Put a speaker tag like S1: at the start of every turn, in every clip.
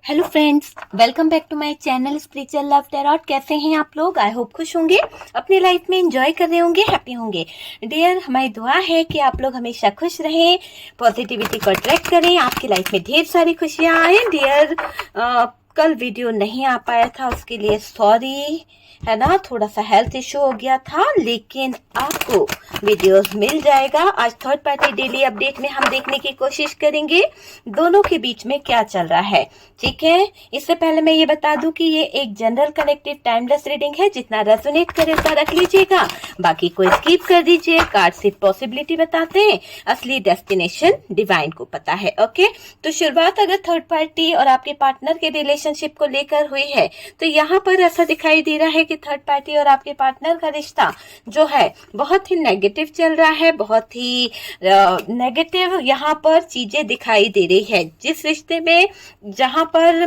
S1: Hello friends, welcome back to my channel spiritual love tarot. कैसे हैं आप लोग? आई होप खुश होंगे, अपनी लाइफ में एंजॉय कर रहे होंगे, हैप्पी होंगे। डियर, हमारी दुआ है कि आप लोग हमेशा खुश रहें, पॉजिटिविटी को अट्रैक्ट करें, आपकी लाइफ में ढेर सारी खुशियां आए। डियर, कल वीडियो नहीं आ पाया था, उसके लिए सॉरी, है ना। थोड़ा सा हेल्थ इशू हो गया था, लेकिन आपको वीडियोस मिल जाएगा। आज थर्ड पार्टी डेली अपडेट में हम देखने की कोशिश करेंगे दोनों के बीच में क्या चल रहा है, ठीक है। इससे पहले मैं ये बता दूं कि ये एक जनरल कलेक्टिव टाइमलेस रीडिंग है। जितना रेजोनेट करे उतना रख लीजिएगा, बाकी को स्किप कर दीजिए। कार्ड सिर्फ पॉसिबिलिटी बताते हैं, असली डेस्टिनेशन डिवाइन को पता है। ओके, तो शुरुआत अगर थर्ड पार्टी और आपके पार्टनर के रिलेशनशिप को लेकर हुई है, तो यहाँ पर ऐसा दिखाई दे रहा है कि थर्ड पार्टी और आपके पार्टनर का रिश्ता जो है बहुत ही नेगेटिव चल रहा है, बहुत ही नेगेटिव यहाँ पर चीजें दिखाई दे रही है। जिस रिश्ते में जहां पर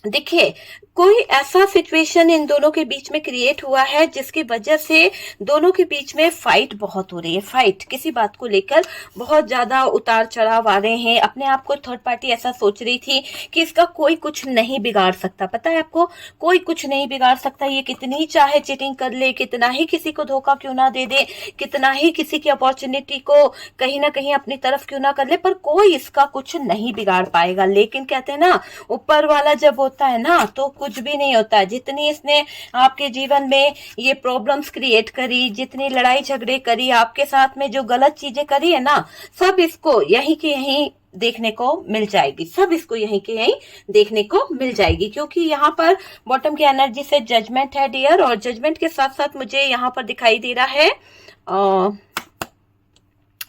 S1: देखिए कोई ऐसा सिचुएशन इन दोनों के बीच में क्रिएट हुआ है जिसकी वजह से दोनों के बीच में फाइट बहुत हो रही है। फाइट किसी बात को लेकर बहुत ज्यादा उतार चढ़ाव आ रहे हैं। अपने आप को थर्ड पार्टी ऐसा सोच रही थी कि इसका कोई कुछ नहीं बिगाड़ सकता। पता है आपको, कोई कुछ नहीं बिगाड़ सकता। ये कितनी चाहे चीटिंग कर ले, कितना ही किसी को धोखा क्यों ना दे दे, कितना ही किसी की अपॉर्चुनिटी को कहीं ना कहीं अपनी तरफ क्यों ना कर ले, पर कोई इसका कुछ नहीं बिगाड़ पाएगा। लेकिन कहते हैं ना, ऊपर वाला जब होता है ना तो कुछ भी नहीं होता है। जितनी इसने आपके जीवन में ये प्रॉब्लम्स क्रिएट करी, जितनी लड़ाई झगड़े करी, आपके साथ में जो गलत चीजें करी है ना, सब इसको यहीं के यहीं देखने को मिल जाएगी। सब इसको यहीं के यहीं देखने को मिल जाएगी, क्योंकि यहाँ पर बॉटम की एनर्जी से जजमेंट है डियर, और जजमेंट के साथ साथ मुझे यहाँ पर दिखाई दे रहा है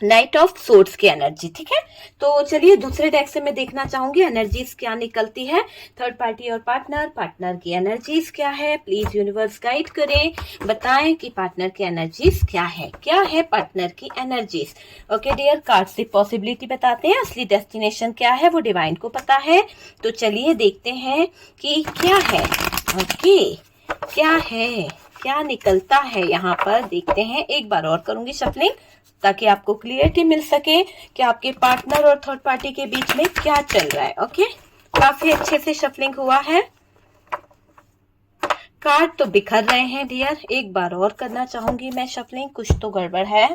S1: नाइट ऑफ सोर्ड्स की एनर्जी, ठीक है। तो चलिए दूसरे डेक से मैं देखना चाहूंगी एनर्जीज क्या निकलती है। थर्ड पार्टी और पार्टनर की एनर्जीज क्या है। प्लीज यूनिवर्स गाइड करें, बताएं कि पार्टनर की एनर्जीज क्या है पार्टनर की एनर्जीज। ओके डियर, कार्ड से पॉसिबिलिटी बताते हैं, असली डेस्टिनेशन क्या है वो डिवाइन को पता है। तो चलिए देखते हैं कि क्या है। ओके, क्या निकलता है यहाँ पर, देखते हैं। एक बार और करूंगी शफलिंग ताकि आपको क्लियरिटी मिल सके कि आपके पार्टनर और थर्ड पार्टी के बीच में क्या चल रहा है। ओके, काफी अच्छे से शफलिंग हुआ है। कार्ड तो बिखर रहे हैं डियर, एक बार और करना चाहूंगी मैं शफलिंग, कुछ तो गड़बड़ है।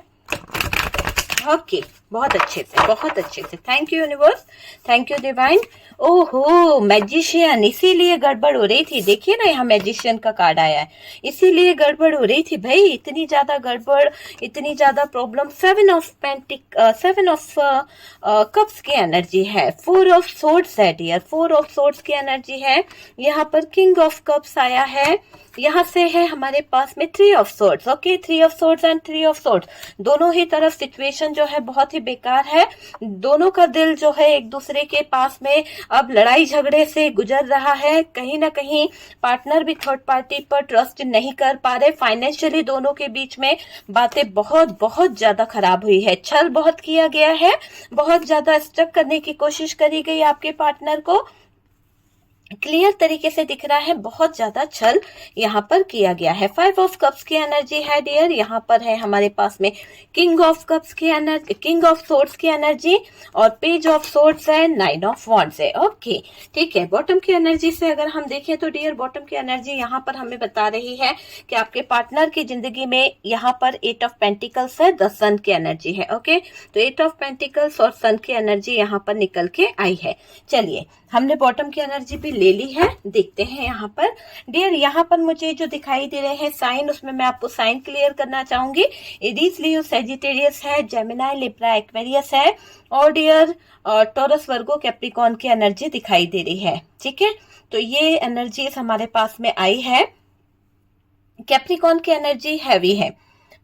S1: ओके, बहुत अच्छे से thank you universe, thank you divine. ओहो, मैजिशियन, इसीलिए गड़बड़ हो रही थी। देखिए ना, यहाँ मैजिशियन का कार्ड आया है, इसीलिए गड़बड़ हो रही थी भाई। इतनी ज्यादा गड़बड़, इतनी ज्यादा प्रॉब्लम। सेवन ऑफ कप्स की एनर्जी है, 4 ऑफ सोर्ड्स है डियर, 4 ऑफ सोर्ड्स की एनर्जी है। यहाँ पर किंग ऑफ कप्स आया है, यहाँ से है हमारे पास में 3 of swords. Okay, 3 of swords and 3 of swords, दोनों ही तरफ सिचुएशन जो है बहुत ही बेकार है। दोनों का दिल जो है एक दूसरे के पास में अब लड़ाई झगड़े से गुजर रहा है। कहीं ना कहीं पार्टनर भी थर्ड पार्टी पर ट्रस्ट नहीं कर पा रहे। फाइनेंशियली दोनों के बीच में बातें बहुत ज्यादा खराब हुई है। छल बहुत किया गया है, बहुत ज्यादा स्टक करने की कोशिश करी गई आपके पार्टनर को। क्लियर तरीके से दिख रहा है, बहुत ज्यादा छल यहाँ पर किया गया है। 5 ऑफ कप्स की एनर्जी है डियर, यहाँ पर है हमारे पास में किंग ऑफ कप्स की एनर्जी, किंग ऑफ सोर्ड्स की एनर्जी, और पेज ऑफ सोर्ड्स है, 9 ऑफ वॉन्ड्स है। ओके, ठीक है। बॉटम की एनर्जी से अगर हम देखें तो डियर, बॉटम की एनर्जी यहाँ पर हमें बता रही है कि आपके पार्टनर की जिंदगी में यहाँ पर 8 ऑफ पेंटिकल्स है, 10 सन की एनर्जी है। ओके, तो 8 ऑफ पेंटिकल्स और सन की एनर्जी यहाँ पर निकल के आई है। चलिए, हमने बॉटम की एनर्जी भी ले ली है, देखते हैं यहाँ पर डियर। यहाँ पर मुझे जो दिखाई दे रहे हैं साइन, उसमें मैं आपको साइन क्लियर करना चाहूंगी। एरीज, लियो, सैजिटेरियस है, जेमिनाई, लिब्रा, एक्वेरियस है, और डियर टॉरस, वर्गो, कैप्रिकॉर्न की एनर्जी दिखाई दे रही है, ठीक है। तो ये एनर्जीज हमारे पास में आई है। कैप्रिकॉर्न की एनर्जी हैवी है।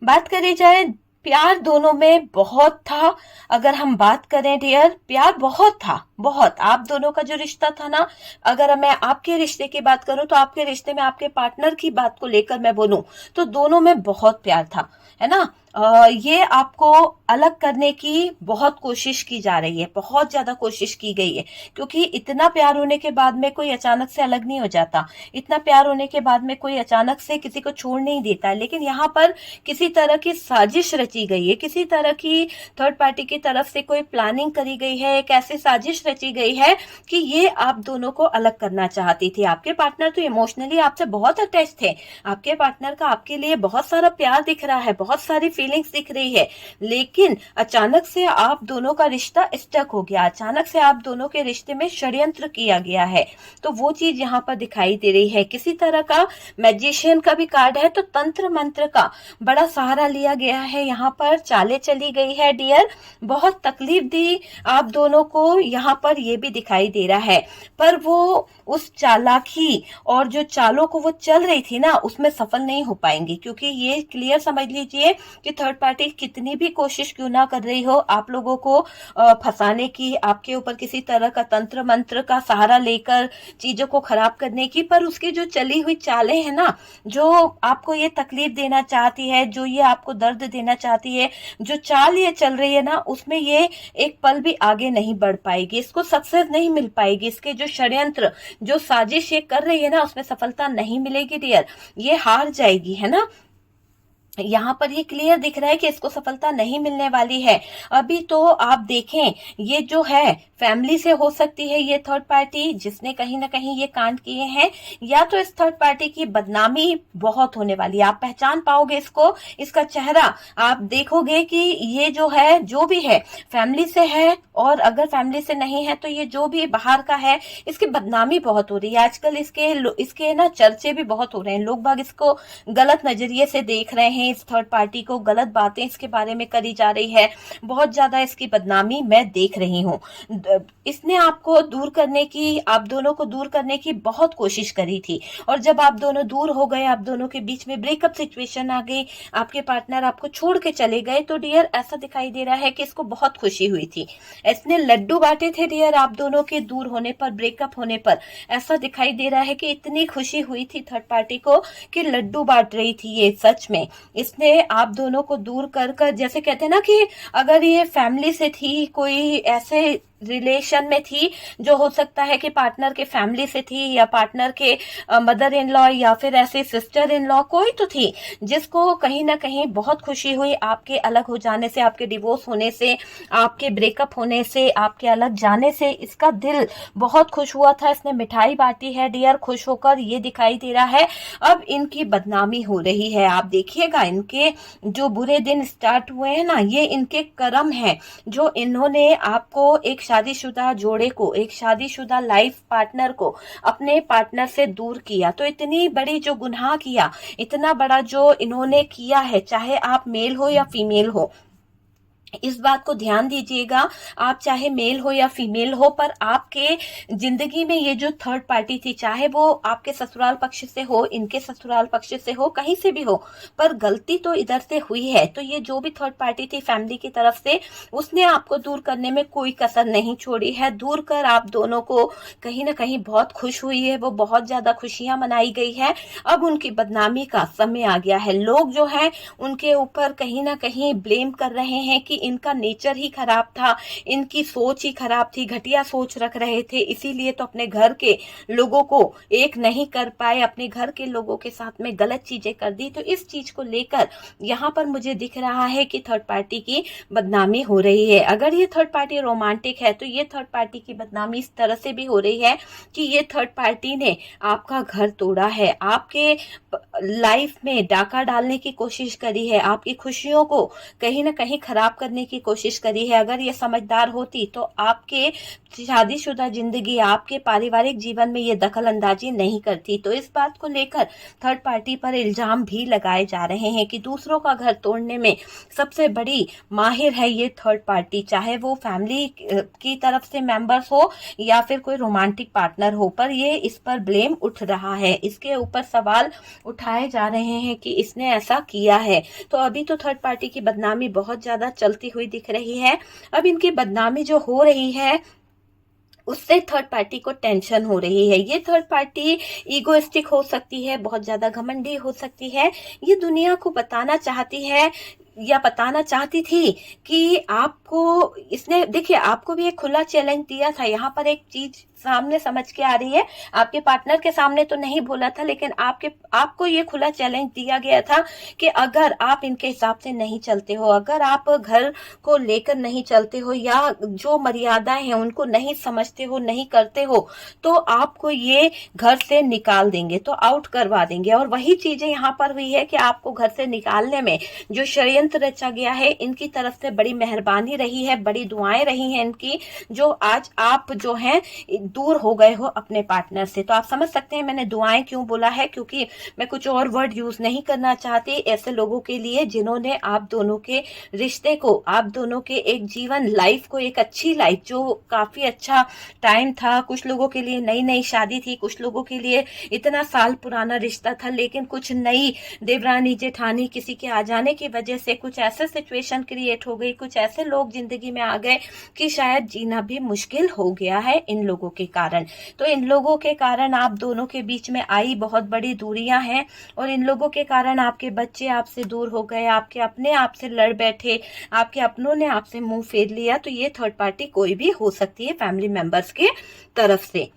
S1: बात करी जाए, प्यार दोनों में बहुत था। अगर हम बात करें डियर, प्यार बहुत था, बहुत। आप दोनों का जो रिश्ता था ना, अगर मैं आपके रिश्ते की बात करूं तो आपके रिश्ते में आपके पार्टनर की बात को लेकर मैं बोलूं तो दोनों में बहुत प्यार था, है ना। ये आपको अलग करने की बहुत कोशिश की जा रही है, बहुत ज्यादा कोशिश की गई है, क्योंकि इतना प्यार होने के बाद में कोई अचानक से अलग नहीं हो जाता। इतना प्यार होने के बाद में कोई अचानक से किसी को छोड़ नहीं देता है। लेकिन यहाँ पर किसी तरह की साजिश रची गई है, किसी तरह की थर्ड पार्टी की तरफ से कोई प्लानिंग करी गई है, एक ऐसी साजिश रची गई है कि ये आप दोनों को अलग करना चाहती थी। आपके पार्टनर तो इमोशनली आपसे बहुत अटैच थे, आपके पार्टनर का आपके लिए बहुत सारा प्यार दिख रहा है, बहुत सारी फीलिंग्स दिख रही है, लेकिन अचानक से आप दोनों का रिश्ता स्टक हो गया, अचानक से आप दोनों के रिश्ते में षड्यंत्र किया गया है। तो वो चीज यहाँ पर दिखाई दे रही है। किसी तरह का मैजिशियन का भी कार्ड है, तो तंत्र मंत्र का बड़ा सहारा लिया गया है, यहाँ पर चालें चली गई है डियर, बहुत तकलीफ दी आप दोनों को, यहाँ पर ये भी दिखाई दे रहा है। पर वो उस चालाकी और जो चालों को वो चल रही थी ना, उसमें सफल नहीं हो पाएंगी, क्योंकि ये क्लियर समझ लीजिए कि थर्ड पार्टी कितनी भी कोशिश क्यों ना कर रही हो आप लोगों को फंसाने की, आपके ऊपर किसी तरह का तंत्र मंत्र का सहारा लेकर चीजों को खराब करने की, पर उसकी जो चली हुई चालें हैं ना, जो आपको ये तकलीफ देना चाहती है, जो ये आपको दर्द देना चाहती है, जो चाल ये चल रही है ना, उसमें ये एक पल भी आगे नहीं बढ़ पाएगी, इसको सक्सेस नहीं मिल पाएगी, इसके जो षड्यंत्र जो साजिश ये कर रही है ना, उसमें सफलता नहीं मिलेगी डियर, ये हार जाएगी, है ना। यहाँ पर ये क्लियर दिख रहा है कि इसको सफलता नहीं मिलने वाली है। अभी तो आप देखें, ये जो है फैमिली से हो सकती है ये थर्ड पार्टी जिसने कहीं ना कहीं ये कांड किए हैं, या तो इस थर्ड पार्टी की बदनामी बहुत होने वाली है। आप पहचान पाओगे इसको, इसका चेहरा आप देखोगे कि ये जो है, जो भी है फैमिली से है, और अगर फैमिली से नहीं है तो ये जो भी बाहर का है, इसकी बदनामी बहुत हो रही है आजकल, इसके ना चर्चे भी बहुत हो रहे हैं, लोग बाग इसको गलत नजरिए से देख रहे हैं, इस थर्ड पार्टी को गलत बातें इसके बारे में करी जा रही है, बहुत ज्यादा इसकी बदनामी मैं देख रही हूँ। इसने आपको दूर करने की, आप दोनों को दूर करने की बहुत कोशिश करी थी, और जब आप दोनों दूर हो गए, आप दोनों के बीच में ब्रेकअप सिचुएशन आ गई, आपके पार्टनर आपको छोड़ के चले गए, तो डियर ऐसा दिखाई दे रहा है कि इसको बहुत खुशी हुई थी, इसने लड्डू बांटे थे डियर आप दोनों के दूर होने पर, ब्रेकअप होने पर। ऐसा दिखाई दे रहा है कि इतनी खुशी हुई थी थर्ड पार्टी को कि लड्डू बांट रही थी ये, सच में इसने आप दोनों को दूर कर कर, जैसे कहते हैं ना कि अगर ये फैमिली से थी, कोई ऐसे रिलेशन में थी जो हो सकता है कि पार्टनर के फैमिली से थी, या पार्टनर के मदर इन लॉ, या फिर ऐसे सिस्टर इन लॉ, कोई तो थी जिसको कहीं ना कहीं बहुत खुशी हुई आपके अलग हो जाने से, आपके डिवोर्स होने से, आपके ब्रेकअप होने से, आपके अलग जाने से, इसका दिल बहुत खुश हुआ था, इसने मिठाई बांटी है डियर खुश होकर, ये दिखाई दे रहा है। अब इनकी बदनामी हो रही है, आप देखिएगा इनके जो बुरे दिन स्टार्ट हुए हैं ना, ये इनके कर्म है, जो इन्होंने आपको, एक शादीशुदा जोड़े को, एक शादीशुदा लाइफ पार्टनर को अपने पार्टनर से दूर किया। तो इतनी बड़ी जो गुनाह किया, इतना बड़ा जो इन्होंने किया है, चाहे आप मेल हो या फीमेल हो, इस बात को ध्यान दीजिएगा, आप चाहे मेल हो या फीमेल हो, पर आपके जिंदगी में ये जो थर्ड पार्टी थी, चाहे वो आपके ससुराल पक्ष से हो, इनके ससुराल पक्ष से हो, कहीं से भी हो, पर गलती तो इधर से हुई है। तो ये जो भी थर्ड पार्टी थी फैमिली की तरफ से, उसने आपको दूर करने में कोई कसर नहीं छोड़ी है, दूर कर आप दोनों को कहीं ना कहीं बहुत खुश हुई है, वो बहुत ज्यादा खुशियां मनाई गई है। अब उनकी बदनामी का समय आ गया है, लोग जो है उनके ऊपर कहीं ना कहीं ब्लेम कर रहे हैं कि इनका नेचर ही खराब था, इनकी सोच ही खराब थी, घटिया सोच रख रहे थे, इसीलिए तो अपने घर के लोगों को एक नहीं कर पाए, अपने घर के लोगों के साथ में गलत चीजें कर दी। तो इस चीज को लेकर यहाँ पर मुझे दिख रहा है कि थर्ड पार्टी की बदनामी हो रही है। अगर ये थर्ड पार्टी रोमांटिक है तो ये थर्ड पार्टी की बदनामी इस तरह से भी हो रही है कि ये थर्ड पार्टी ने आपका घर तोड़ा है, आपके लाइफ में डाका डालने की कोशिश करी है, आपकी खुशियों को कहीं ना कहीं खराब करने की कोशिश करी है। अगर ये समझदार होती तो आपके शादीशुदा जिंदगी, आपके पारिवारिक जीवन में ये दखल अंदाजी नहीं करती। तो इस बात को लेकर थर्ड पार्टी पर इल्जाम भी लगाए जा रहे हैं कि दूसरों का घर तोड़ने में सबसे बड़ी माहिर है ये थर्ड पार्टी, चाहे वो फैमिली की तरफ से मेंबर्स हो या फिर कोई रोमांटिक पार्टनर हो, पर ये इस पर ब्लेम उठ रहा है, इसके ऊपर सवाल उठाए जा रहे हैं कि इसने ऐसा किया है। तो अभी तो थर्ड पार्टी की बदनामी बहुत ज्यादा चलती हुई दिख रही है। अब इनकी बदनामी जो हो रही है उससे थर्ड पार्टी को टेंशन हो रही है। ये थर्ड पार्टी ईगोइस्टिक हो सकती है, बहुत ज्यादा घमंडी हो सकती है, ये दुनिया को बताना चाहती है या बताना चाहती थी कि आपको, इसने देखिए आपको भी एक खुला चैलेंज दिया था, यहाँ पर एक चीज सामने समझ के आ रही है। आपके पार्टनर के सामने तो नहीं बोला था, लेकिन आपको ये खुला चैलेंज दिया गया था कि अगर आप इनके हिसाब से नहीं चलते हो, अगर आप घर को लेकर नहीं चलते हो या जो मर्यादाएं हैं उनको नहीं समझते हो, नहीं करते हो, तो आपको ये घर से निकाल देंगे, तो आउट करवा देंगे। और वही चीजें यहाँ पर हुई है कि आपको घर से निकालने में जो षड्यंत्र रचा गया है, इनकी तरफ से बड़ी मेहरबानी रही है, बड़ी दुआएं रही हैं इनकी, जो आज आप जो हैं दूर हो गए हो अपने पार्टनर से। तो आप समझ सकते हैं मैंने दुआएं क्यों बोला है, क्योंकि मैं कुछ और वर्ड यूज नहीं करना चाहती ऐसे लोगों के लिए जिन्होंने आप दोनों के रिश्ते को, आप दोनों के एक जीवन लाइफ को, एक अच्छी लाइफ जो काफी अच्छा टाइम था, कुछ लोगों के लिए नई नई शादी थी, कुछ लोगों के लिए इतना साल पुराना रिश्ता था, लेकिन कुछ नई देवरानी जेठानी किसी के आ जाने की वजह से कुछ ऐसे सिचुएशन क्रिएट हो गई, कुछ ऐसे लोग जिंदगी में आ गए कि शायद जीना भी मुश्किल हो गया है इन लोगों के कारण। तो इन लोगों के कारण आप दोनों के बीच में आई बहुत बड़ी दूरियां हैं, और इन लोगों के कारण आपके बच्चे आपसे दूर हो गए, आपके अपने आपसे लड़ बैठे, आपके अपनों ने आपसे मुंह फेर लिया। तो ये थर्ड पार्टी कोई भी हो सकती है फैमिली मेंबर्स के तरफ से,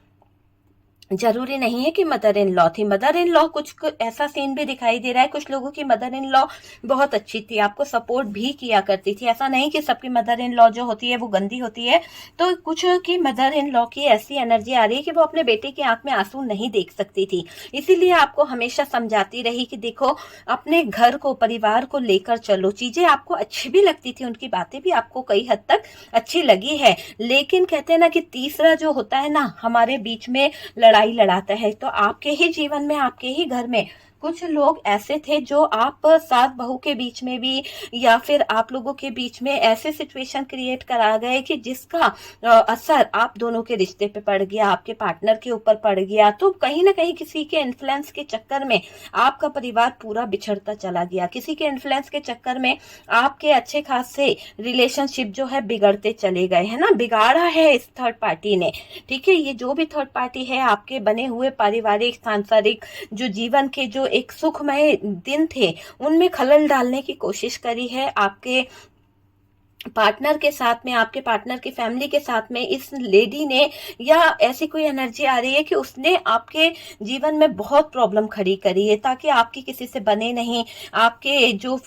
S1: जरूरी नहीं है कि मदर इन लॉ थी। मदर इन लॉ कुछ ऐसा सीन भी दिखाई दे रहा है, कुछ लोगों की मदर इन लॉ बहुत अच्छी थी, आपको सपोर्ट भी किया करती थी। ऐसा नहीं कि सबकी मदर इन लॉ जो होती है वो गंदी होती है। तो कुछ की मदर इन लॉ की ऐसी एनर्जी आ रही है कि वो अपने बेटे की आंख में आंसू नहीं देख सकती थी, इसीलिए आपको हमेशा समझाती रही कि देखो अपने घर को, परिवार को लेकर चलो। चीजें आपको अच्छी भी लगती थी, उनकी बातें भी आपको कई हद तक अच्छी लगी है, लेकिन कहते हैं ना कि तीसरा जो होता है ना हमारे बीच में लड़ाई लड़ाता है। तो आपके ही जीवन में, आपके ही घर में कुछ लोग ऐसे थे जो आप सास बहू के बीच में भी या फिर आप लोगों के बीच में ऐसे सिचुएशन क्रिएट करा गए कि जिसका असर आप दोनों के रिश्ते पे पड़ गया, आपके पार्टनर के ऊपर पड़ गया। तो कहीं ना कहीं किसी के इन्फ्लुएंस के चक्कर में आपका परिवार पूरा बिछड़ता चला गया, किसी के इन्फ्लुएंस के चक्कर में आपके अच्छे खासे रिलेशनशिप जो है बिगड़ते चले गए, है ना, बिगाड़ा है इस थर्ड पार्टी ने। ठीक है, ये जो भी थर्ड पार्टी है आपके बने हुए पारिवारिक सांसारिक जो जीवन के जो एक सुखमय दिन थे उनमें खलल डालने की कोशिश करी है। आपके पार्टनर के साथ में, आपके पार्टनर की फैमिली के साथ में इस लेडी ने, या ऐसी कोई एनर्जी आ रही है कि उसने आपके जीवन में बहुत प्रॉब्लम खड़ी करी है ताकि आपकी किसी से बने नहीं। आपके जो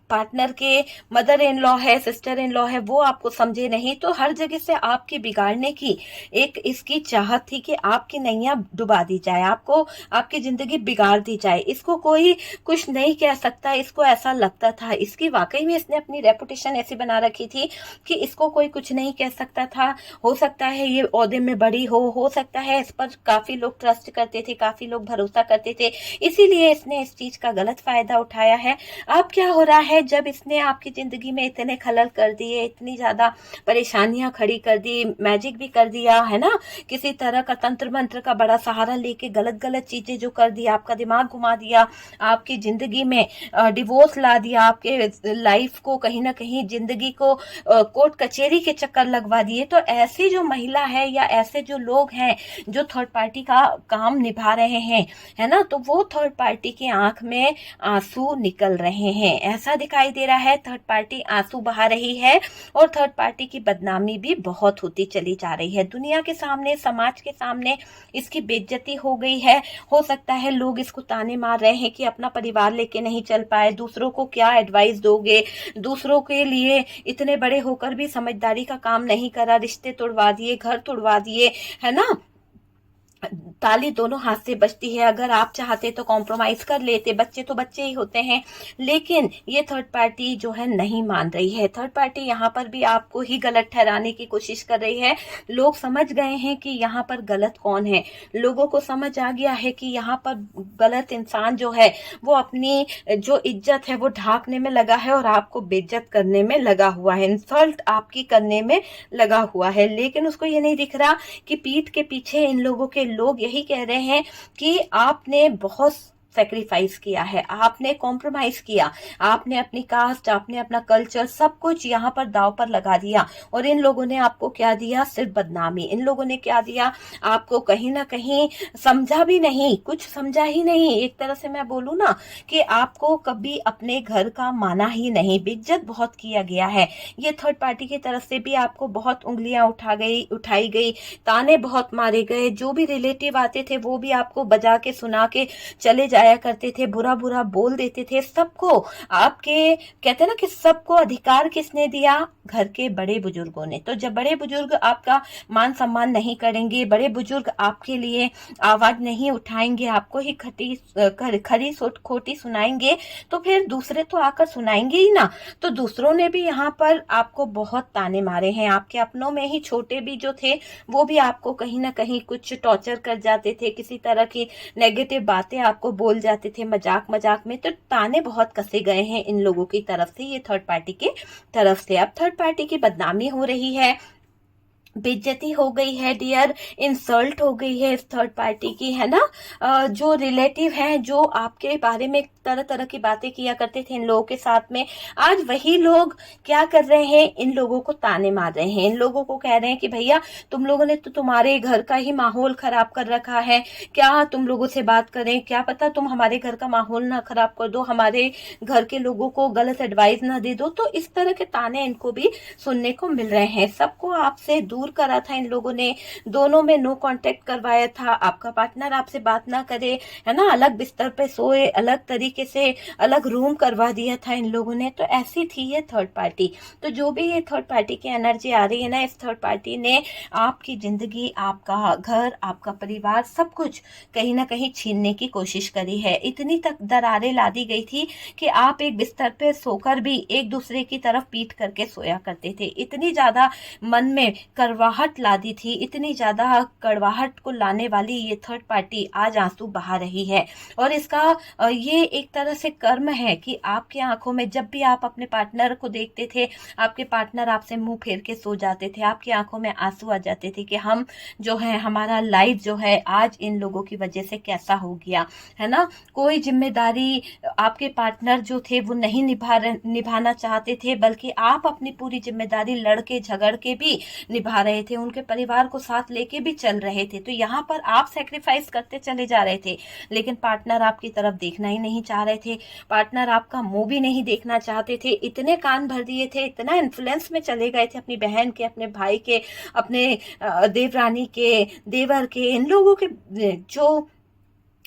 S1: पार्टनर के मदर इन लॉ है, सिस्टर इन लॉ है, वो आपको समझे नहीं। तो हर जगह से आपकी बिगाड़ने की एक इसकी चाहत थी कि आपकी नैया डुबा दी जाए, आपको आपकी जिंदगी बिगाड़ दी जाए। इसको कोई कुछ नहीं कह सकता, इसको ऐसा लगता था। इसकी वाकई में इसने अपनी रेपुटेशन ऐसी बना रखी थी कि इसको कोई कुछ नहीं कह सकता था। हो सकता है ये ओहदे में बड़ी हो सकता है इस पर काफी लोग ट्रस्ट करते थे, काफी लोग भरोसा करते थे, इसीलिए इसने इस चीज का गलत फायदा उठाया है। अब क्या हो रहा है, जब इसने आपकी जिंदगी में इतने खलल कर दिए, इतनी ज्यादा परेशानियां खड़ी कर दी, मैजिक भी कर दिया, है ना, किसी तरह का तंत्र मंत्र का बड़ा सहारा लेके गलत गलत चीजें जो कर दी, आपका दिमाग घुमा दिया, आपकी जिंदगी में डिवोर्स ला दिया, आपके लाइफ को कहीं ना कहीं जिंदगी को कोर्ट कचहरी के चक्कर लगवा दिए। तो ऐसी जो महिला है या ऐसे जो लोग हैं जो थर्ड पार्टी का काम निभा रहे हैं, है ना, तो वो थर्ड पार्टी की आंख में आंसू निकल रहे हैं, ऐसा दिखाई दे रहा है। थर्ड पार्टी आंसू बहा रही है और थर्ड पार्टी की बदनामी भी बहुत होती चली जा रही है। दुनिया के सामने, समाज के सामने इसकी बेइज्जती हो गई है। हो सकता है लोग इसको ताने मार रहे हैं कि अपना परिवार लेके नहीं चल पाए, दूसरों को क्या एडवाइस दोगे, दूसरों के लिए इतने बड़े होकर भी समझदारी का काम नहीं करा, रिश्ते तोड़वा दिए, घर तोड़वा दिए, है ना। ताली दोनों हाथ से बजती है। अगर आप चाहते तो कॉम्प्रोमाइज कर लेते, बच्चे तो बच्चे ही होते हैं, लेकिन ये थर्ड पार्टी जो है नहीं मान रही है। थर्ड पार्टी यहाँ पर भी आपको ही गलत ठहराने की कोशिश कर रही है। लोग समझ गए हैं कि यहाँ पर गलत कौन है, लोगों को समझ आ गया है कि यहाँ पर गलत इंसान जो है वो अपनी जो इज्जत है वो ढांकने में लगा है और आपको बेइज्जत करने में लगा हुआ है, इंसल्ट आपकी करने में लगा हुआ है। लेकिन उसको ये नहीं दिख रहा कि पीठ के पीछे इन लोगों के लोग यही कह रहे हैं कि आपने बहुत सेक्रीफाइस किया है, आपने कॉम्प्रोमाइज किया, आपने अपनी कास्ट, आपने अपना कल्चर, सब कुछ यहाँ पर दांव पर लगा दिया। और इन लोगों ने आपको क्या दिया? सिर्फ बदनामी। इन लोगों ने क्या दिया आपको? कहीं ना कहीं समझा भी नहीं, कुछ समझा ही नहीं। एक तरह से मैं बोलूं ना कि आपको कभी अपने घर का माना ही नहीं, बेइज्जत बहुत किया गया है। ये थर्ड पार्टी की तरफ से भी आपको बहुत उंगलियां उठाई गई, ताने बहुत मारे गए। जो भी रिलेटिव आते थे वो भी आपको बजा के सुना के चले जाया करते थे, बुरा बुरा बोल देते थे सबको। आपके कहते हैं ना कि सबको अधिकार किसने दिया? घर के बड़े बुजुर्गों ने। तो जब बड़े बुजुर्ग आपका मान सम्मान नहीं करेंगे, बड़े बुजुर्ग आपके लिए आवाज नहीं उठाएंगे, आपको ही खरी खोटी सुनाएंगे, तो फिर दूसरे तो आकर सुनाएंगे ही ना। तो दूसरों ने भी यहाँ पर आपको बहुत ताने मारे हैं। आपके अपनों में ही छोटे भी जो थे वो भी आपको कहीं ना कहीं कुछ टॉर्चर कर जाते थे, किसी तरह की नेगेटिव बातें आपको बोल जाते थे मजाक मजाक में। तो ताने बहुत कसे गए हैं इन लोगों की तरफ से, ये थर्ड पार्टी के तरफ से। अब थर्ड पार्टी की बदनामी हो रही है, बेइज्जती हो गई है डियर, इंसल्ट हो गई है इस थर्ड पार्टी की, है ना। जो रिलेटिव हैं, जो आपके बारे में तरह तरह की बातें किया करते थे इन लोगों के साथ में, आज वही लोग क्या कर रहे हैं? इन लोगों को ताने मार रहे हैं, इन लोगों को कह रहे हैं कि भैया तुम लोगों ने तो तुम्हारे घर का ही माहौल खराब कर रखा है, क्या तुम लोगों से बात करें, क्या पता तुम हमारे घर का माहौल ना खराब कर दो, हमारे घर के लोगों को गलत एडवाइस ना दे दो। तो इस तरह के ताने इनको भी सुनने को मिल रहे हैं। सबको आपसे दूर करा था इन लोगों ने, दोनों में नो कांटेक्ट करवाया था, आपका पार्टनर आपसे बात ना करे, है ना, अलग बिस्तर पे सोए, अलग तरीके से अलग रूम करवा दिया था इन लोगों ने। तो ऐसी थी ये थर्ड पार्टी। तो जो भी ये थर्ड पार्टी की एनर्जी आ रही है ना, इस थर्ड पार्टी ने आपकी जिंदगी, आपका घर, आपका परिवार, सब कुछ कहीं ना कहीं छीनने की कोशिश करी है। इतनी तक दरारें ला दी गई थी कि आप एक बिस्तर पे सोकर भी एक दूसरे की तरफ पीट करके सोया करते थे। इतनी ज्यादा मन में कड़वाहट ला दी थी, इतनी ज्यादा कड़वाहट को लाने वाली ये थर्ड पार्टी आज आंसू बहा रही है। और इसका ये एक तरह से कर्म है कि आपकी आंखों में जब भी आप अपने पार्टनर को देखते थे, आपके पार्टनर आपसे मुंह फेर के सो जाते थे, आपकी आंखों में आंसू आ जाते थे कि हम जो है, हमारा लाइफ जो है आज इन लोगों की वजह से कैसा हो गया, है ना। कोई जिम्मेदारी आपके पार्टनर जो थे वो नहीं निभाना चाहते थे, बल्कि आप अपनी पूरी जिम्मेदारी लड़के झगड़ के भी निभा रहे थे, उनके परिवार को साथ लेके भी चल रहे थे। तो यहाँ पर आप सैक्रिफाइस करते चले जा रहे थे, लेकिन पार्टनर आपकी तरफ देखना ही नहीं चाह रहे थे, पार्टनर आपका मुंह भी नहीं देखना चाहते थे। इतने कान भर दिए थे, इतना इन्फ्लुएंस में चले गए थे अपनी बहन के, अपने भाई के, अपने देवरानी के, देवर के, इन लोगों के जो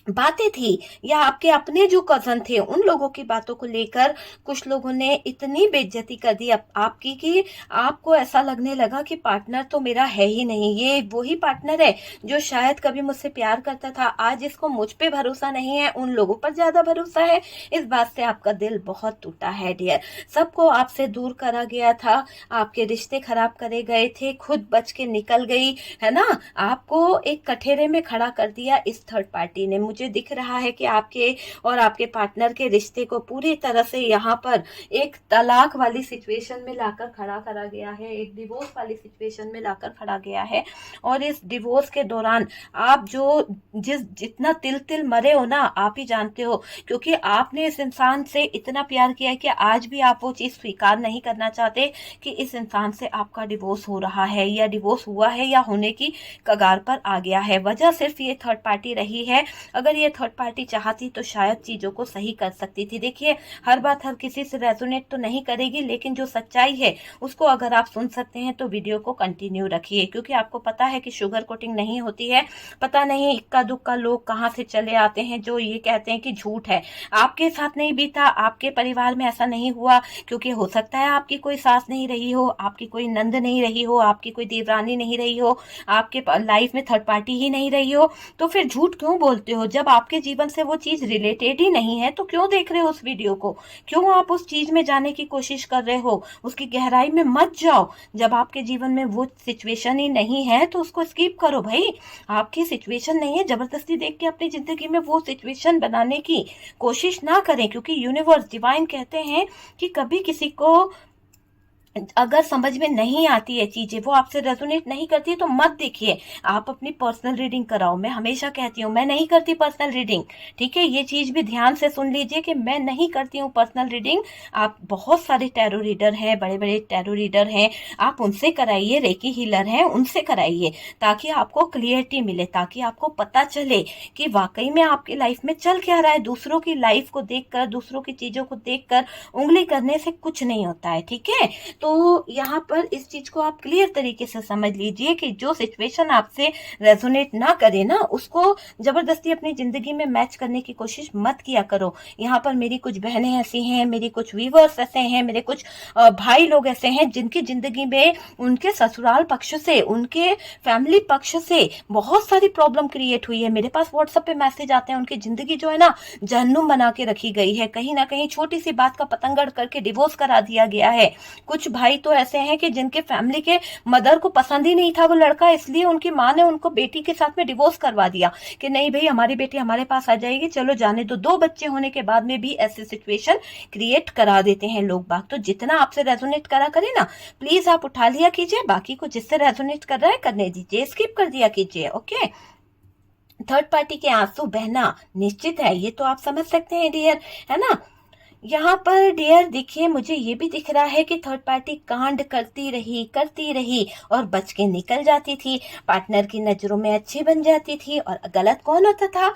S1: बातें थी, या आपके अपने जो कजन थे उन लोगों की बातों को लेकर कुछ लोगों ने इतनी बेइज्जती कर दी आपकी कि आपको ऐसा लगने लगा कि पार्टनर तो मेरा है ही नहीं, ये वही पार्टनर है जो शायद कभी मुझसे प्यार करता था, आज इसको मुझ पे भरोसा नहीं है, उन लोगों पर ज्यादा भरोसा है। इस बात से आपका दिल बहुत टूटा है डियर। सबको आपसे दूर करा गया था, आपके रिश्ते खराब करे गए थे, खुद बच के निकल गई, है ना। आपको एक कठेरे में खड़ा कर दिया इस थर्ड पार्टी ने। मुझे दिख रहा है कि आपके और आपके पार्टनर के रिश्ते को पूरी तरह से यहाँ पर एक तलाक वाली सिचुएशन में लाकर खड़ा करा गया है, एक डिवोर्स वाली सिचुएशन में लाकर खड़ा गया है। और इस डिवोर्स के दौरान आप जो जितना तिल तिल मरे हो ना, आप ही जानते हो, क्योंकि आपने इस इंसान से इतना प्यार किया है कि आज भी आप वो चीज स्वीकार नहीं करना चाहते कि इस इंसान से आपका डिवोर्स हो रहा है, या डिवोर्स हुआ है, या होने की कगार पर आ गया है। वजह सिर्फ ये थर्ड पार्टी रही है। अगर ये थर्ड पार्टी चाहती तो शायद चीजों को सही कर सकती थी। देखिए, हर बात हर किसी से रेजोनेट तो नहीं करेगी, लेकिन जो सच्चाई है उसको अगर आप सुन सकते हैं तो वीडियो को कंटिन्यू रखिए, क्योंकि आपको पता है कि शुगर कोटिंग नहीं होती है। पता नहीं इक्का दुक्का लोग कहाँ से चले आते हैं जो ये कहते हैं कि झूठ है। आपके साथ नहीं बीता, आपके परिवार में ऐसा नहीं हुआ, क्योंकि हो सकता है आपकी कोई सास नहीं रही हो, आपकी कोई नंद नहीं रही हो, आपकी कोई देवरानी नहीं रही हो, आपके लाइफ में थर्ड पार्टी ही नहीं रही हो। तो फिर झूठ क्यों बोलते हो? जब आपके जीवन से वो चीज रिलेटेड ही नहीं है तो क्यों देख रहे हो उस वीडियो को? क्यों आप उस चीज में जाने की कोशिश कर रहे हो? उसकी गहराई में मत जाओ। जब आपके जीवन में वो सिचुएशन ही नहीं है तो उसको स्किप करो भाई। आपकी सिचुएशन नहीं है, जबरदस्ती देख के अपनी जिंदगी में वो सिचुएशन बनाने की कोशिश ना करें, क्योंकि यूनिवर्स डिवाइन कहते हैं कि कभी किसी को अगर समझ में नहीं आती है चीजें, वो आपसे रेजोनेट नहीं करती है, तो मत देखिए, आप अपनी पर्सनल रीडिंग कराओ। मैं हमेशा कहती हूँ मैं नहीं करती पर्सनल रीडिंग, ठीक है, ये चीज भी ध्यान से सुन लीजिए कि मैं नहीं करती हूँ पर्सनल रीडिंग। आप बहुत सारे टैरो रीडर हैं, बड़े बड़े टैरो रीडर हैं, आप उनसे कराइए, रेकी हीलर हैं उनसे कराइए, ताकि आपको क्लियरिटी मिले, ताकि आपको पता चले कि वाकई में आपकी लाइफ में चल क्या रहा है। दूसरों की लाइफ को देखकर, दूसरों की चीजों को देखकर उंगली करने से कुछ नहीं होता है, ठीक है। तो यहाँ पर इस चीज को आप क्लियर तरीके से समझ लीजिए कि जो सिचुएशन आपसे रेजोनेट ना करे ना, उसको जबरदस्ती अपनी जिंदगी में मैच करने की कोशिश मत किया करो। यहाँ पर मेरी कुछ बहनें ऐसी हैं, मेरी कुछ व्यूवर्स ऐसे हैं, मेरे कुछ भाई लोग ऐसे हैं जिनकी जिंदगी में उनके ससुराल पक्ष से, उनके फैमिली पक्ष से बहुत सारी प्रॉब्लम क्रिएट हुई है। मेरे पास व्हाट्सएप पे मैसेज आते हैं, उनकी जिंदगी जो है ना जहन्नुम बना के रखी गई है, कहीं ना कहीं छोटी सी बात का पतंगड़ करके डिवोर्स करा दिया गया है। कुछ भाई तो ऐसे हैं कि जिनके फैमिली के मदर को पसंद ही नहीं था वो लड़का, इसलिए उनकी माँ ने उनको बेटी के साथ में डिवोर्स करवा दिया कि नहीं भाई हमारी बेटी हमारे पास आ जाएगी, चलो जाने दो। दो बच्चे होने के बाद में भी ऐसी सिचुएशन क्रिएट करा देते हैं लोग बाग। तो जितना आपसे रेजोनेट करा करे ना, प्लीज आप उठा लिया कीजिए, बाकी को जिससे रेजोनेट कर रहा है करने दीजिए, स्किप कर दिया कीजिए, ओके। थर्ड पार्टी के आंसू बहना निश्चित है, ये तो आप समझ सकते हैं डियर, है ना। यहाँ पर डियर देखिए, मुझे ये भी दिख रहा है कि थर्ड पार्टी कांड करती रही और बच के निकल जाती थी, पार्टनर की नजरों में अच्छी बन जाती थी, और गलत कौन होता था?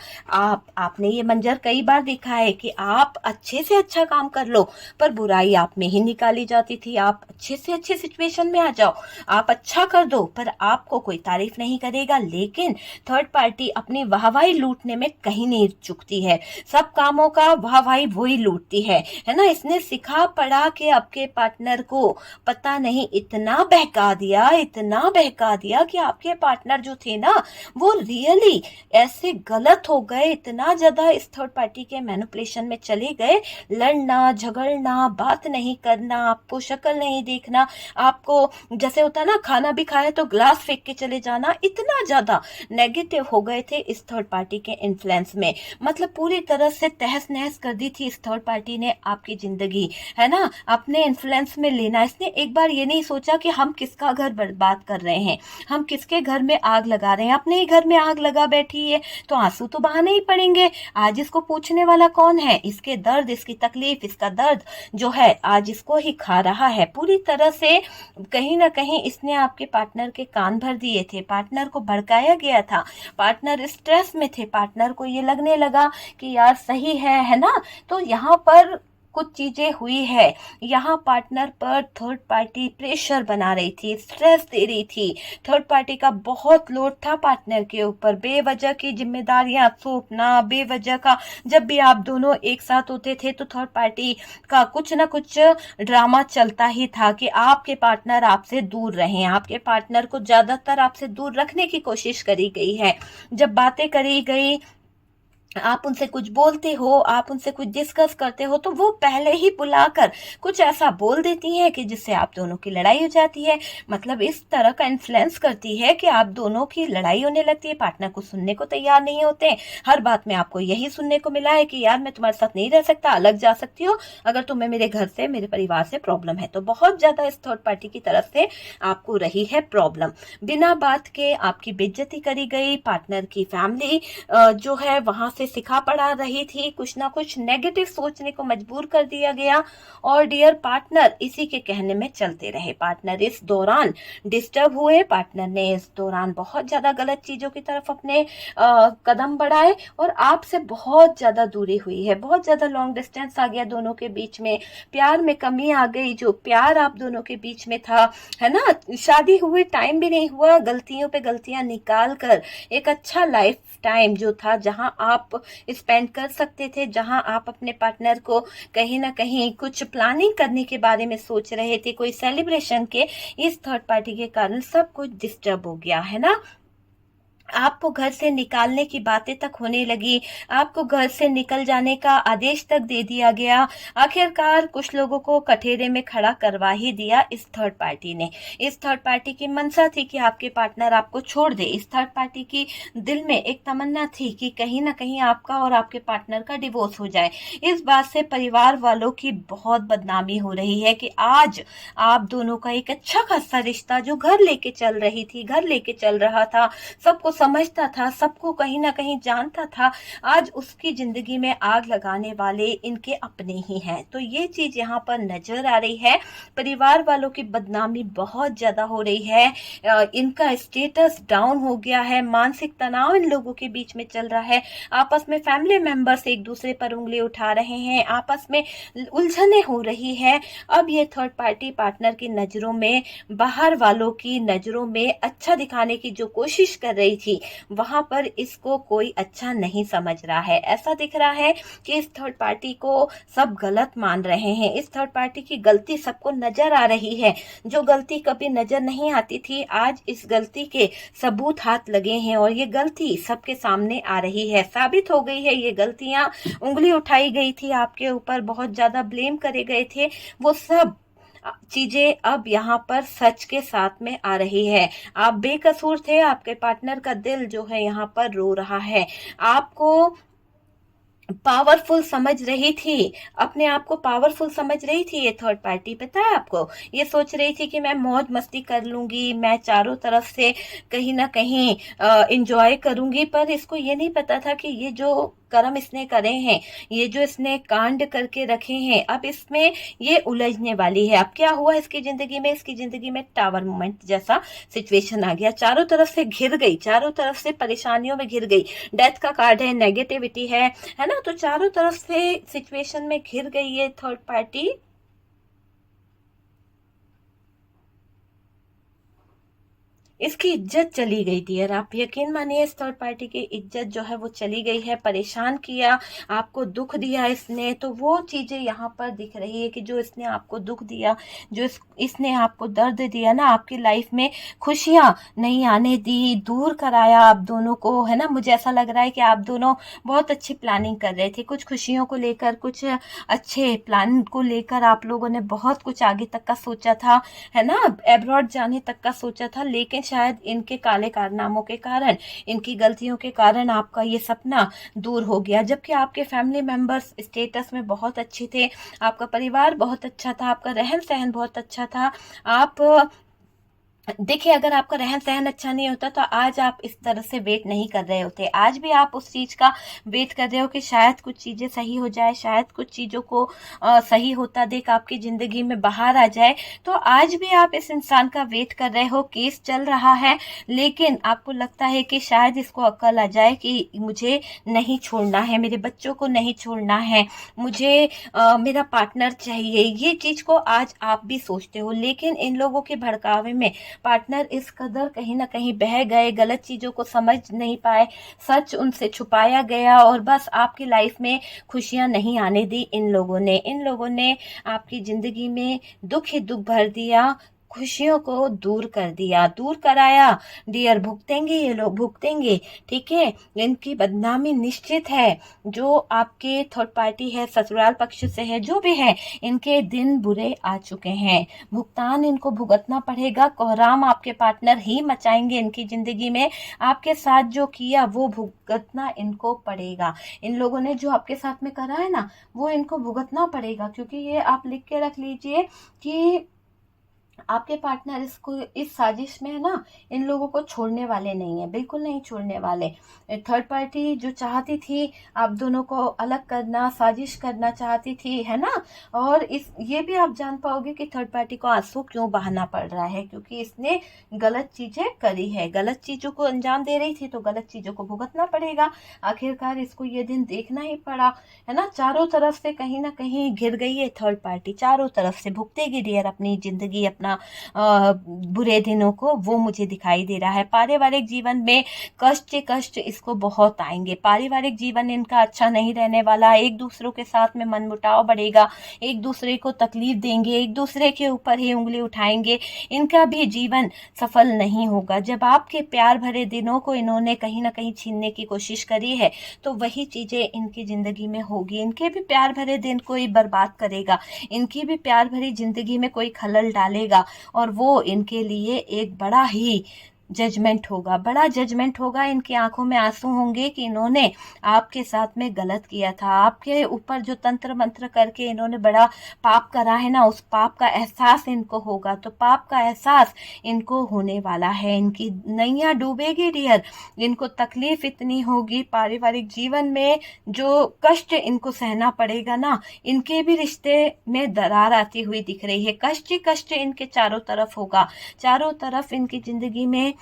S1: आपने ये मंजर कई बार देखा है कि आप अच्छे से अच्छा काम कर लो पर बुराई आप में ही निकाली जाती थी। आप अच्छे से अच्छे सिचुएशन में आ जाओ, आप अच्छा कर दो, पर आपको कोई तारीफ नहीं करेगा। लेकिन थर्ड पार्टी अपनी वाहवाही लूटने में कहीं नहीं चुकती है, सब कामों का वाहवाही वही लूटती है ना। इसने सिखा पढ़ा के आपके पार्टनर को पता नहीं इतना बहका दिया, इतना बहका दिया कि आपके पार्टनर जो थे ना वो रियली ऐसे गलत हो गए, इतना ज्यादा इस थर्ड पार्टी के मैनिपुलेशन में चले गए, लड़ना झगड़ना, बात नहीं करना, आपको शक्ल नहीं देखना, आपको जैसे होता है ना खाना भी खाया तो ग्लास फेंक के चले जाना, इतना ज्यादा नेगेटिव हो गए थे इस थर्ड पार्टी के इन्फ्लुएंस में। मतलब पूरी तरह से तहस नहस कर दी थी इस थर्ड पार्टी ने आपकी जिंदगी, है ना, अपने इन्फ्लुएंस में लेना। इसने एक बार ये नहीं सोचा कि हम किसका घर बर्बाद कर रहे हैं, हम किसके घर में आग लगा रहे हैं, अपने ही घर में आग लगा बैठी है तो आंसू तो बहाने ही पड़ेंगे। आज इसको पूछने वाला कौन है? इसके दर्द, इसकी तकलीफ, इसका दर्द जो है आज इसको ही खा रहा है पूरी तरह से। कहीं ना कहीं इसने आपके पार्टनर के कान भर दिए थे, पार्टनर को भड़काया गया था, पार्टनर स्ट्रेस में थे, पार्टनर को ये लगने लगा कि यार सही है ना। तो यहाँ पर कुछ चीजें हुई है, यहाँ पार्टनर पर थर्ड पार्टी प्रेशर बना रही थी, स्ट्रेस दे रही थी, थर्ड पार्टी का बहुत लोड था पार्टनर के ऊपर, बेवजह की जिम्मेदारियां सौंपना, बेवजह का। जब भी आप दोनों एक साथ होते थे तो थर्ड पार्टी का कुछ ना कुछ ड्रामा चलता ही था कि आपके पार्टनर आपसे दूर रहे, आपके पार्टनर को ज्यादातर आपसे दूर रखने की कोशिश करी गई है। जब बातें करी गई, आप उनसे कुछ बोलते हो, आप उनसे कुछ डिस्कस करते हो, तो वो पहले ही बुलाकर कुछ ऐसा बोल देती हैं कि जिससे आप दोनों की लड़ाई हो जाती है। मतलब इस तरह का इन्फ्लुएंस करती है कि आप दोनों की लड़ाई होने लगती है, पार्टनर को सुनने को तैयार नहीं होते। हर बात में आपको यही सुनने को मिला है कि यार मैं तुम्हारे साथ नहीं रह सकता, अलग जा सकती हो अगर तुम्हें मेरे घर से, मेरे परिवार से प्रॉब्लम है। तो बहुत ज्यादा इस थर्ड पार्टी की तरफ से आपको रही है प्रॉब्लम, बिना बात के आपकी बेइज्जती करी गई, पार्टनर की फैमिली जो है वहां से सिखा पढ़ा रही थी, कुछ ना कुछ नेगेटिव सोचने को मजबूर कर दिया गया। और डियर पार्टनर इसी के कहने में चलते रहे, पार्टनर इस दौरान डिस्टर्ब हुए, पार्टनर ने इस दौरान बहुत ज्यादा गलत चीजों की तरफ अपने कदम बढ़ाए और आपसे बहुत ज्यादा दूरी हुई है, बहुत ज्यादा लॉन्ग डिस्टेंस आ गया दोनों के बीच में, प्यार में कमी आ गई। जो प्यार आप दोनों के बीच में था, है ना, शादी हुए टाइम भी नहीं हुआ, गलतियों पे गलतियां निकाल कर एक अच्छा लाइफ टाइम जो था जहां आप स्पेंड कर सकते थे, जहां आप अपने पार्टनर को कहीं ना कहीं कुछ प्लानिंग करने के बारे में सोच रहे थे, कोई सेलिब्रेशन के, इस थर्ड पार्टी के कारण सब कुछ डिस्टर्ब हो गया, है ना। आपको घर से निकालने की बातें तक होने लगी, आपको घर से निकल जाने का आदेश तक दे दिया गया। आखिरकार कुछ लोगों को कठेरे में खड़ा करवा ही दिया इस थर्ड पार्टी ने। इस थर्ड पार्टी की मंशा थी कि आपके पार्टनर आपको छोड़ दे। इस थर्ड पार्टी की दिल में एक तमन्ना थी कि कहीं ना कहीं आपका और आपके पार्टनर का डिवोर्स हो जाए। इस बात से परिवार वालों की बहुत बदनामी हो रही है कि आज आप दोनों का एक अच्छा खासा रिश्ता जो घर लेके चल रही थी, घर लेके चल रहा था, सबको समझता था, सबको कहीं ना कहीं जानता था, आज उसकी जिंदगी में आग लगाने वाले इनके अपने ही हैं। तो ये चीज यहाँ पर नजर आ रही है। परिवार वालों की बदनामी बहुत ज्यादा हो रही है, इनका स्टेटस डाउन हो गया है, मानसिक तनाव इन लोगों के बीच में चल रहा है। आपस में फैमिली मेंबर्स एक दूसरे पर उंगली उठा रहे हैं, आपस में उलझने हो रही है। अब ये थर्ड पार्टी पार्टनर की नजरों में, बाहर वालों की नजरों में अच्छा दिखाने की जो कोशिश कर रही थी, वहां पर इसको कोई अच्छा नहीं समझ रहा है। ऐसा दिख रहा है कि इस थर्ड पार्टी को सब गलत मान रहे हैं। इस थर्ड पार्टी की गलती सबको नजर आ रही है। जो गलती कभी नजर नहीं आती थी, आज इस गलती के सबूत हाथ लगे हैं और ये गलती सबके सामने आ रही है, साबित हो गई है। ये गलतियां, उंगली उठाई गई थी आपके ऊपर, बहुत ज्यादा ब्लेम करे गए थे, वो सब चीजें अब यहाँ पर सच के साथ में आ रही है। आप बेकसूर थे, आपके पार्टनर का दिल जो है यहाँ पर रो रहा है। आपको पावरफुल समझ रही थी, अपने आप को पावरफुल समझ रही थी ये थर्ड पार्टी। पता है आपको, ये सोच रही थी कि मैं मौज मस्ती कर लूंगी, मैं चारों तरफ से कहीं ना कहीं इंजॉय करूंगी, पर इसको ये नहीं पता था कि ये जो कर्म इसने करे हैं, ये जो इसने कांड करके रखे हैं, अब इसमें ये उलझने वाली है। अब क्या हुआ इसकी जिंदगी में, इसकी जिंदगी में टावर मोमेंट जैसा सिचुएशन आ गया। चारों तरफ से घिर गई, चारों तरफ से परेशानियों में घिर गई। डेथ का कार्ड है, नेगेटिविटी है ना, तो चारों तरफ से सिचुएशन में घिर गई ये थर्ड पार्टी। इसकी इज्जत चली गई थी, और आप यकीन मानिए इस थर्ड पार्टी की इज्जत जो है वो चली गई है। परेशान किया, आपको दुख दिया इसने, तो वो चीजें यहाँ पर दिख रही है कि जो इसने आपको दुख दिया, जो इसने आपको दर्द दिया ना, आपकी लाइफ में खुशियां नहीं आने दी, दूर कराया आप दोनों को, है ना। मुझे ऐसा लग रहा है कि आप दोनों बहुत अच्छी प्लानिंग कर रहे थे, कुछ खुशियों को लेकर, कुछ अच्छे प्लान को लेकर आप लोगों ने बहुत कुछ आगे तक का सोचा था, है ना, अब्रॉड जाने तक का सोचा था। लेकिन शायद इनके काले कारनामों के कारण, इनकी गलतियों के कारण आपका ये सपना दूर हो गया। जबकि आपके फैमिली मेंबर्स स्टेटस में बहुत अच्छे थे, आपका परिवार बहुत अच्छा था, आपका रहन सहन बहुत अच्छा था। आप देखिए, अगर आपका रहन सहन अच्छा नहीं होता तो आज आप इस तरह से वेट नहीं कर रहे होते। आज भी आप उस चीज का वेट कर रहे हो कि शायद कुछ चीजें सही हो जाए, शायद कुछ चीजों को सही होता देख आपकी जिंदगी में बाहर आ जाए। तो आज भी आप इस इंसान का वेट कर रहे हो, केस चल रहा है, लेकिन आपको लगता है कि शायद इसको अक्ल आ जाए कि मुझे नहीं छोड़ना है, मेरे बच्चों को नहीं छोड़ना है, मुझे मेरा पार्टनर चाहिए। ये चीज को आज आप भी सोचते हो, लेकिन इन लोगों के भड़कावे में पार्टनर इस कदर कहीं ना कहीं बह गए, गलत चीजों को समझ नहीं पाए, सच उनसे छुपाया गया, और बस आपकी लाइफ में खुशियां नहीं आने दी इन लोगों ने। इन लोगों ने आपकी जिंदगी में दुख ही दुख भर दिया, खुशियों को दूर कर दिया, दूर कराया। डियर, भुगतेंगे ये लोग, भुगतेंगे, ठीक है। इनकी बदनामी निश्चित है। जो आपके थर्ड पार्टी है, ससुराल पक्ष से है, जो भी है, इनके दिन बुरे आ चुके हैं, भुगतान इनको भुगतना पड़ेगा। कोहराम आपके पार्टनर ही मचाएंगे इनकी जिंदगी में। आपके साथ जो किया वो भुगतना इनको पड़ेगा। इन लोगों ने जो आपके साथ में करा है ना, वो इनको भुगतना पड़ेगा। क्योंकि ये आप लिख के रख लीजिए कि आपके पार्टनर इसको, इस साजिश में है ना, इन लोगों को छोड़ने वाले नहीं है, बिल्कुल नहीं छोड़ने वाले। थर्ड पार्टी जो चाहती थी आप दोनों को अलग करना, साजिश करना चाहती थी, है ना। और इस ये भी आप जान पाओगे कि थर्ड पार्टी को आंसू क्यों बहाना पड़ रहा है, क्योंकि इसने गलत चीजें करी है, गलत चीजों को अंजाम दे रही थी, तो गलत चीजों को भुगतना पड़ेगा। आखिरकार इसको ये दिन देखना ही पड़ा, है ना। चारों तरफ से कहीं ना कहीं घिर गई है थर्ड पार्टी, चारों तरफ से भुगतेगी डियर अपनी जिंदगी, अपनी अपना बुरे दिनों को, वो मुझे दिखाई दे रहा है। पारिवारिक जीवन में कष्ट इसको बहुत आएंगे। पारिवारिक जीवन इनका अच्छा नहीं रहने वाला। एक दूसरों के साथ में मनमुटाव बढ़ेगा, एक दूसरे को तकलीफ देंगे, एक दूसरे के ऊपर ही उंगली उठाएंगे। इनका भी जीवन सफल नहीं होगा। जब आपके प्यार भरे दिनों को इन्होंने कहीं ना कहीं छीनने की कोशिश करी है, तो वही चीजें इनकी जिंदगी में होगी। इनके भी प्यार भरे दिन कोई बर्बाद करेगा, इनकी भी प्यार भरी जिंदगी में कोई खलल डालेगा, और वो इनके लिए एक बड़ा ही जजमेंट होगा, बड़ा जजमेंट होगा। इनकी आंखों में आंसू होंगे कि इन्होंने आपके साथ में गलत किया था। आपके ऊपर जो तंत्र मंत्र करके इन्होंने बड़ा पाप करा है ना, उस पाप का एहसास इनको होगा। तो पाप का एहसास इनको होने वाला है। इनकी नैया डूबेगी डियर, इनको तकलीफ इतनी होगी। पारिवारिक जीवन में जो कष्ट इनको सहना पड़ेगा ना, इनके भी रिश्ते में दरार आती हुई दिख रही है। कष्ट ही कष्ट इनके चारों तरफ होगा। चारों तरफ इनकी जिंदगी में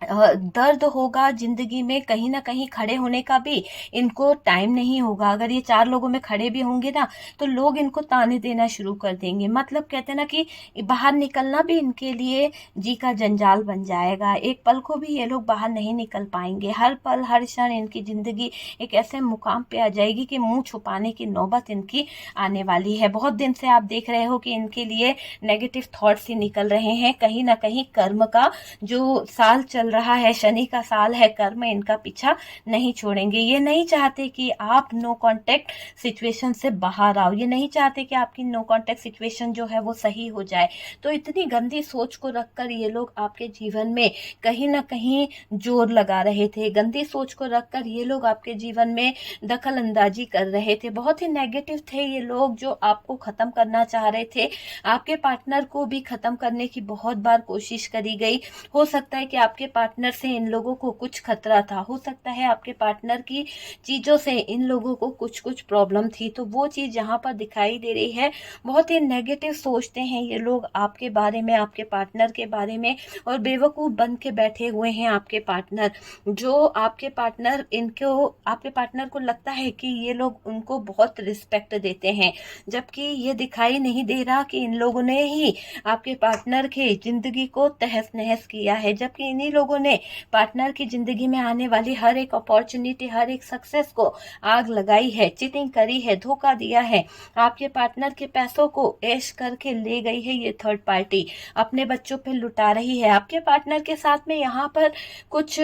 S1: दर्द होगा। जिंदगी में कहीं ना कहीं खड़े होने का भी इनको टाइम नहीं होगा। अगर ये 4 लोगों में खड़े भी होंगे ना, तो लोग इनको ताने देना शुरू कर देंगे। मतलब कहते हैं ना कि बाहर निकलना भी इनके लिए जी का जंजाल बन जाएगा। एक पल को भी ये लोग बाहर नहीं निकल पाएंगे। हर पल हर क्षण इनकी जिंदगी एक ऐसे मुकाम पे आ जाएगी कि मुंह छुपाने की नौबत इनकी आने वाली है। बहुत दिन से आप देख रहे हो कि इनके लिए नेगेटिव थॉट्स ही निकल रहे हैं। कहीं ना कहीं कर्म का जो साल चल रहा है, शनि का साल है, कर्म इनका पीछा नहीं छोड़ेंगे। ये नहीं चाहते कि आप नो कांटेक्ट सिचुएशन से बाहर आओ। ये नहीं चाहते कि आपकी नो कांटेक्ट सिचुएशन जो है वो सही हो जाए। तो इतनी गंदी सोच को रखकर ये लोग आपके जीवन में कहीं ना कहीं जोर लगा रहे थे। गंदी सोच को रखकर ये लोग आपके जीवन में दखल अंदाजी कर रहे थे। बहुत ही नेगेटिव थे ये लोग, जो आपको खत्म करना चाह रहे थे। आपके पार्टनर को भी खत्म करने की बहुत बार कोशिश करी गई। हो सकता है कि आपके पार्टनर से इन लोगों को कुछ खतरा था। हो सकता है आपके पार्टनर की चीजों से इन लोगों को कुछ प्रॉब्लम थी। तो वो चीज यहाँ पर दिखाई दे रही है। बहुत ही नेगेटिव सोचते हैं ये लोग आपके बारे में, आपके पार्टनर के बारे में, और बेवकूफ बन के बैठे हुए हैं आपके पार्टनर। जो आपके पार्टनर आपके पार्टनर को लगता है कि ये लोग उनको बहुत रिस्पेक्ट देते हैं, जबकि ये दिखाई नहीं दे रहा कि इन लोगों ने ही आपके पार्टनर के जिंदगी को तहस नहस किया है। जबकि इन्हीं लोगों ने पार्टनर की जिंदगी में आने वाली हर एक अपॉर्चुनिटी, हर एक सक्सेस को आग लगाई है, चीटिंग करी है, धोखा दिया है। आपके पार्टनर के पैसों को ऐश करके ले गई है ये थर्ड पार्टी, अपने बच्चों पे लुटा रही है। आपके पार्टनर के साथ में यहाँ पर कुछ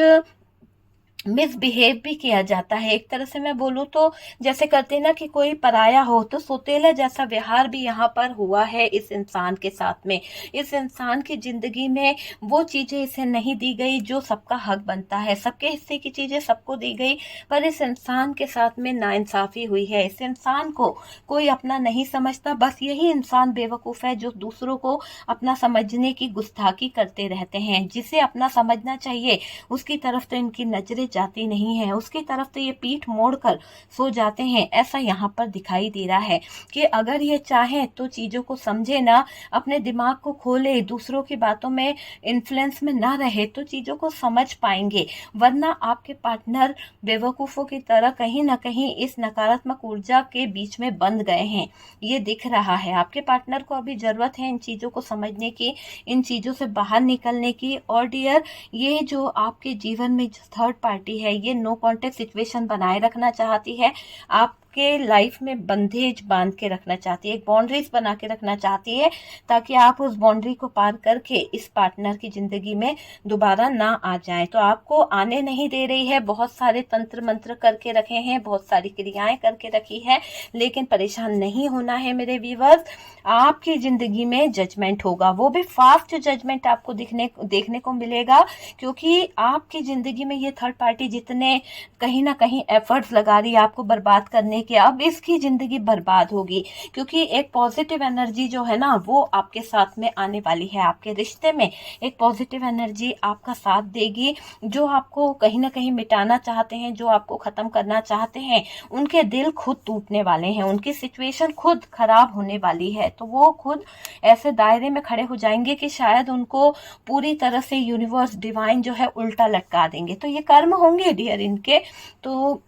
S1: मिसबिहेव भी किया जाता है। एक तरह से मैं बोलूँ तो जैसे करते ना कि कोई पराया हो, तो सोतेला जैसा व्यवहार भी यहाँ पर हुआ है इस इंसान के साथ में। इस इंसान की जिंदगी में वो चीजें इसे नहीं दी गई जो सबका हक बनता है। सबके हिस्से की चीजें सबको दी गई, पर इस इंसान के साथ में नाइंसाफी हुई है। इस इंसान को कोई अपना नहीं समझता। बस यही इंसान बेवकूफ है जो दूसरों को अपना समझने की गुस्ताखी करते रहते हैं। जिसे अपना समझना चाहिए उसकी तरफ तो इनकी नजरें जाती नहीं है, उसकी तरफ तो ये पीठ मोड़कर सो जाते हैं। ऐसा यहाँ पर दिखाई दे रहा है कि अगर ये चाहे तो चीजों को समझे ना, अपने दिमाग को खोले, दूसरों की बातों में इन्फ्लुएंस में ना रहे, तो चीजों को समझ पाएंगे। वरना आपके पार्टनर बेवकूफों की तरह कहीं ना कहीं इस नकारात्मक ऊर्जा के बीच में बंध गए हैं, ये दिख रहा है। आपके पार्टनर को अभी जरूरत है इन चीजों को समझने की, इन चीजों से बाहर निकलने की। और डियर, ये जो आपके जीवन में थर्ड पार्टी है, ये नो कॉन्टेक्ट सिचुएशन बनाए रखना चाहती है। आपके लाइफ में बंधेज बांध के रखना चाहती है, एक बाउंड्रीज बना के रखना चाहती है, ताकि आप उस बाउंड्री को पार करके इस पार्टनर की जिंदगी में दोबारा ना आ जाएं। तो आपको आने नहीं दे रही है। बहुत सारे तंत्र मंत्र करके रखे हैं, बहुत सारी क्रियाएं करके रखी है, लेकिन परेशान नहीं होना है मेरे व्यूअर्स। आपकी जिंदगी में जजमेंट होगा, वो भी फास्ट जजमेंट आपको देखने को मिलेगा, क्योंकि आपकी जिंदगी में ये थर्ड पार्टी जितने कहीं ना कहीं एफर्ट्स लगा रही है आपको बर्बाद करने के, अब इसकी जिंदगी बर्बाद होगी। क्योंकि एक पॉजिटिव एनर्जी जो है ना, वो आपके साथ में आने वाली है। आपके रिश्ते में एक पॉजिटिव एनर्जी आपका साथ देगी। जो आपको कहीं ना कहीं मिटाना चाहते हैं, जो आपको खत्म करना चाहते हैं, उनके दिल खुद टूटने वाले हैं, उनकी सिचुएशन खुद खराब होने वाली है। तो वो खुद ऐसे दायरे में खड़े हो जाएंगे कि शायद उनको पूरी तरह से यूनिवर्स डिवाइन जो है उल्टा लटका देंगे। तो ये कर्म होंगे डियर इनके। तो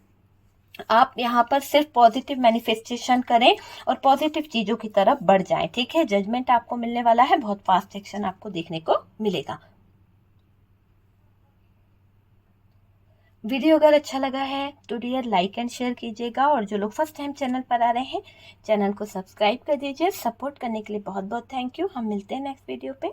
S1: आप यहाँ पर सिर्फ पॉजिटिव मैनिफेस्टेशन करें और पॉजिटिव चीज़ों की तरफ बढ़ जाएं, ठीक है। जजमेंट आपको मिलने वाला है, बहुत फास्ट एक्शन आपको देखने को मिलेगा। वीडियो अगर अच्छा लगा है तो डियर लाइक एंड शेयर कीजिएगा, और जो लोग फर्स्ट टाइम चैनल पर आ रहे हैं चैनल को सब्सक्राइब कर दीजिए। सपोर्ट करने के लिए बहुत बहुत थैंक यू। हम मिलते हैं नेक्स्ट वीडियो पे।